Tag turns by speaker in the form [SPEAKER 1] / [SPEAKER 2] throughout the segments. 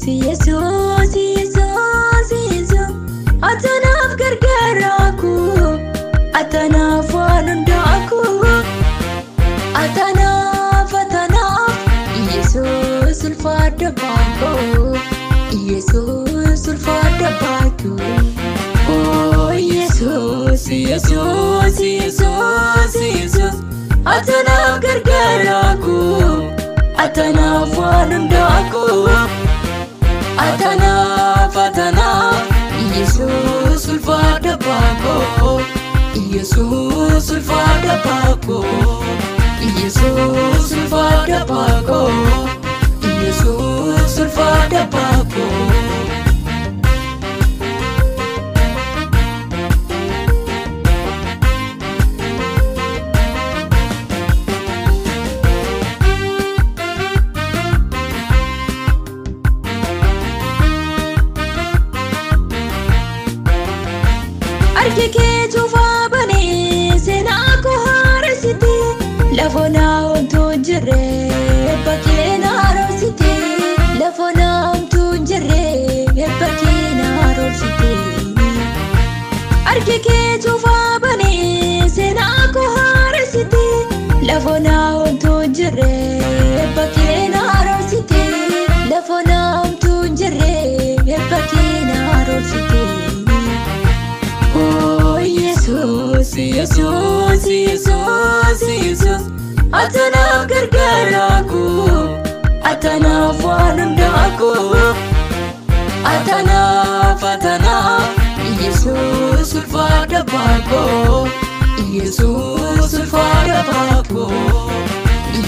[SPEAKER 1] Yesus, Yesus, Yesus. Atanaaf gargaaraku, atanaaf waan hundaa'aku. Atanaaf, Yesus ulfaadha baako, Yesus ulfaadha baako. Oh Yesus, Yesus, Yesus, Yesus. Atanaaf gargaaraku, atanaaf waan hundaa'aku. Atanaaf, Yesus ulfaadha baako, Yesus ulfaadha baako, Yesus ulfaadha baako, Yesus ulfaadha baako. Argikee tuufaa banee seenaa koo haaresite, lafoonaa homtuu hin jirre bakkee na haarorsite. Lafoonaa homtuu hin jirre bakkee na haarorsite. Argikee tuufaa banee seenaa koo haaresite, lafoonaa homtuu hin jirre bakkee na haarorsite. Lafoonaa homtuu hin jirre bakkee na haarorsite. Oh Yesus, Yesus, Yesus, Yesus. Atanaaf gargaaraku, atanaaf waan hundaa'aku. Atanaaf, Yesus ulfaadha baako, Yesus ulfaadha baako,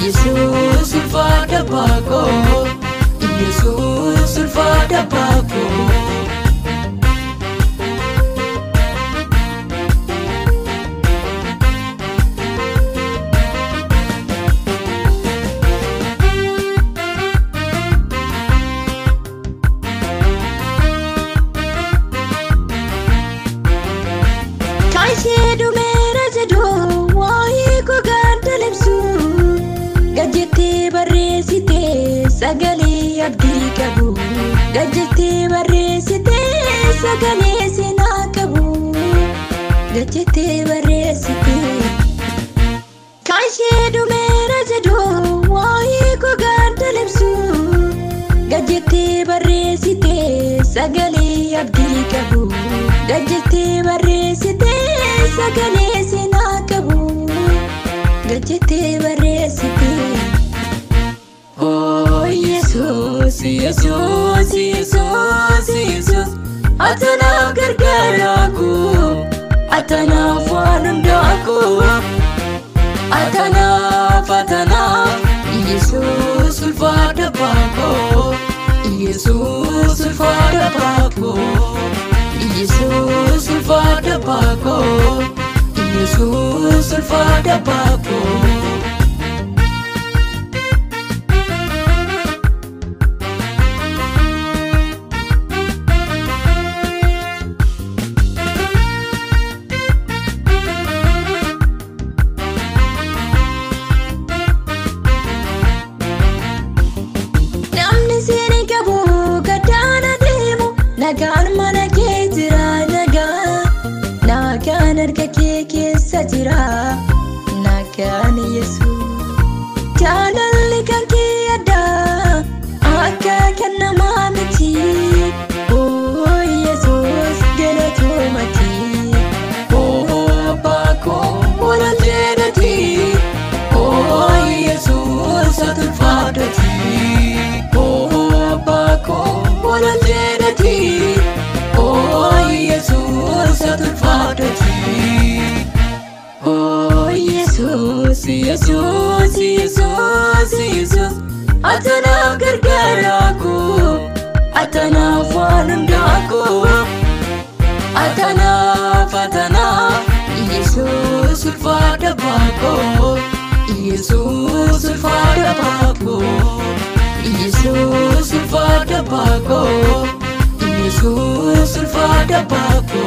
[SPEAKER 1] Yesus ulfaadha baako, Yesus ulfaadha baako. Sheedumera jedhu waa'ee koo gaadduu libsu, gajjettee barreessitee sagalee abdii qabu. Gajjettee barreessitee sagalee seenaa qabu. Gajjettee barreessitee. Kan sheedumera jedhu waa'ee koo gaadduu libsu, gajjettee barreessitee sagalee abdii qabu. Gajjettee barreessitee sagalee seenaa qabu. Gajjettee barreessitee. Oh Yesus, Yesus, Yesus, Yesus. Atanaaf gargaaraku, atanaaf waan hundaa'aku. Atanaaf, Yesus ulfaadha baako, Yesus ulfaadha baako, Yesus ulfaadha baako, Yesus ulfaadha baako. Namni seeni qabu gadaana deemu, nagaan mana kee jira nagaan. Nagaan harka kee keessa jira, nagaan Yesuus. Jaalalli kan kee addaa, akka kan namaa miti. Oh Yesuus galatoomati. Oh abbaa koo wal jedhati. Oh Yesuus ati ulfaadhati. Oh abbaa koo wal jedhati. Oh Yesuus ati ulfaadhati. Oh Yesus, Yesus, Yesus, Yesus. Atanaaf gargaaraku, atanaaf waan hundaa'aku. Atanaaf, Yesus ulfaadha baako, Yesus ulfaadha baako, Yesus ulfaadha baako, Yesus ulfaadha baako.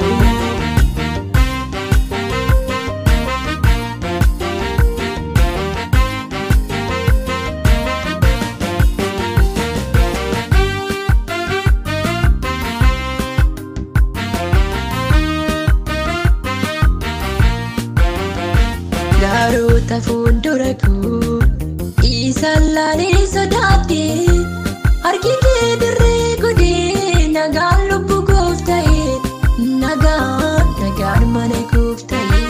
[SPEAKER 1] fuuldura koo isaan laalee sodaadhee harki kee dirree godhee nagaan lubbuu koof ta'e nagaan mana koof ta'e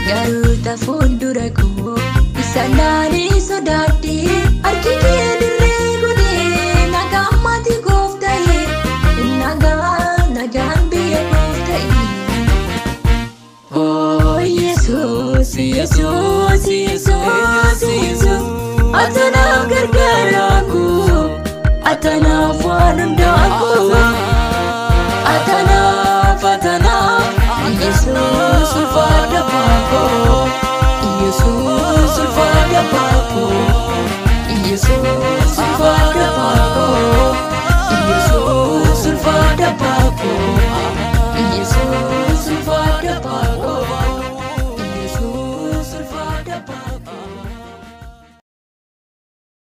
[SPEAKER 1] garuu fuuldura koo isaan laalee sodaadhee harki kee dirree godhee nagaan maatii koof ta'e nagaan biyya koof ta'e. Oh Yesus, Yesus, Yesus, Yesus, atanaaf gargaara koo, atanaaf waan hundaa koo, atanaaf Yesus ulfaadha baakoo, Yesus ulfaadha baakoo, Yesus.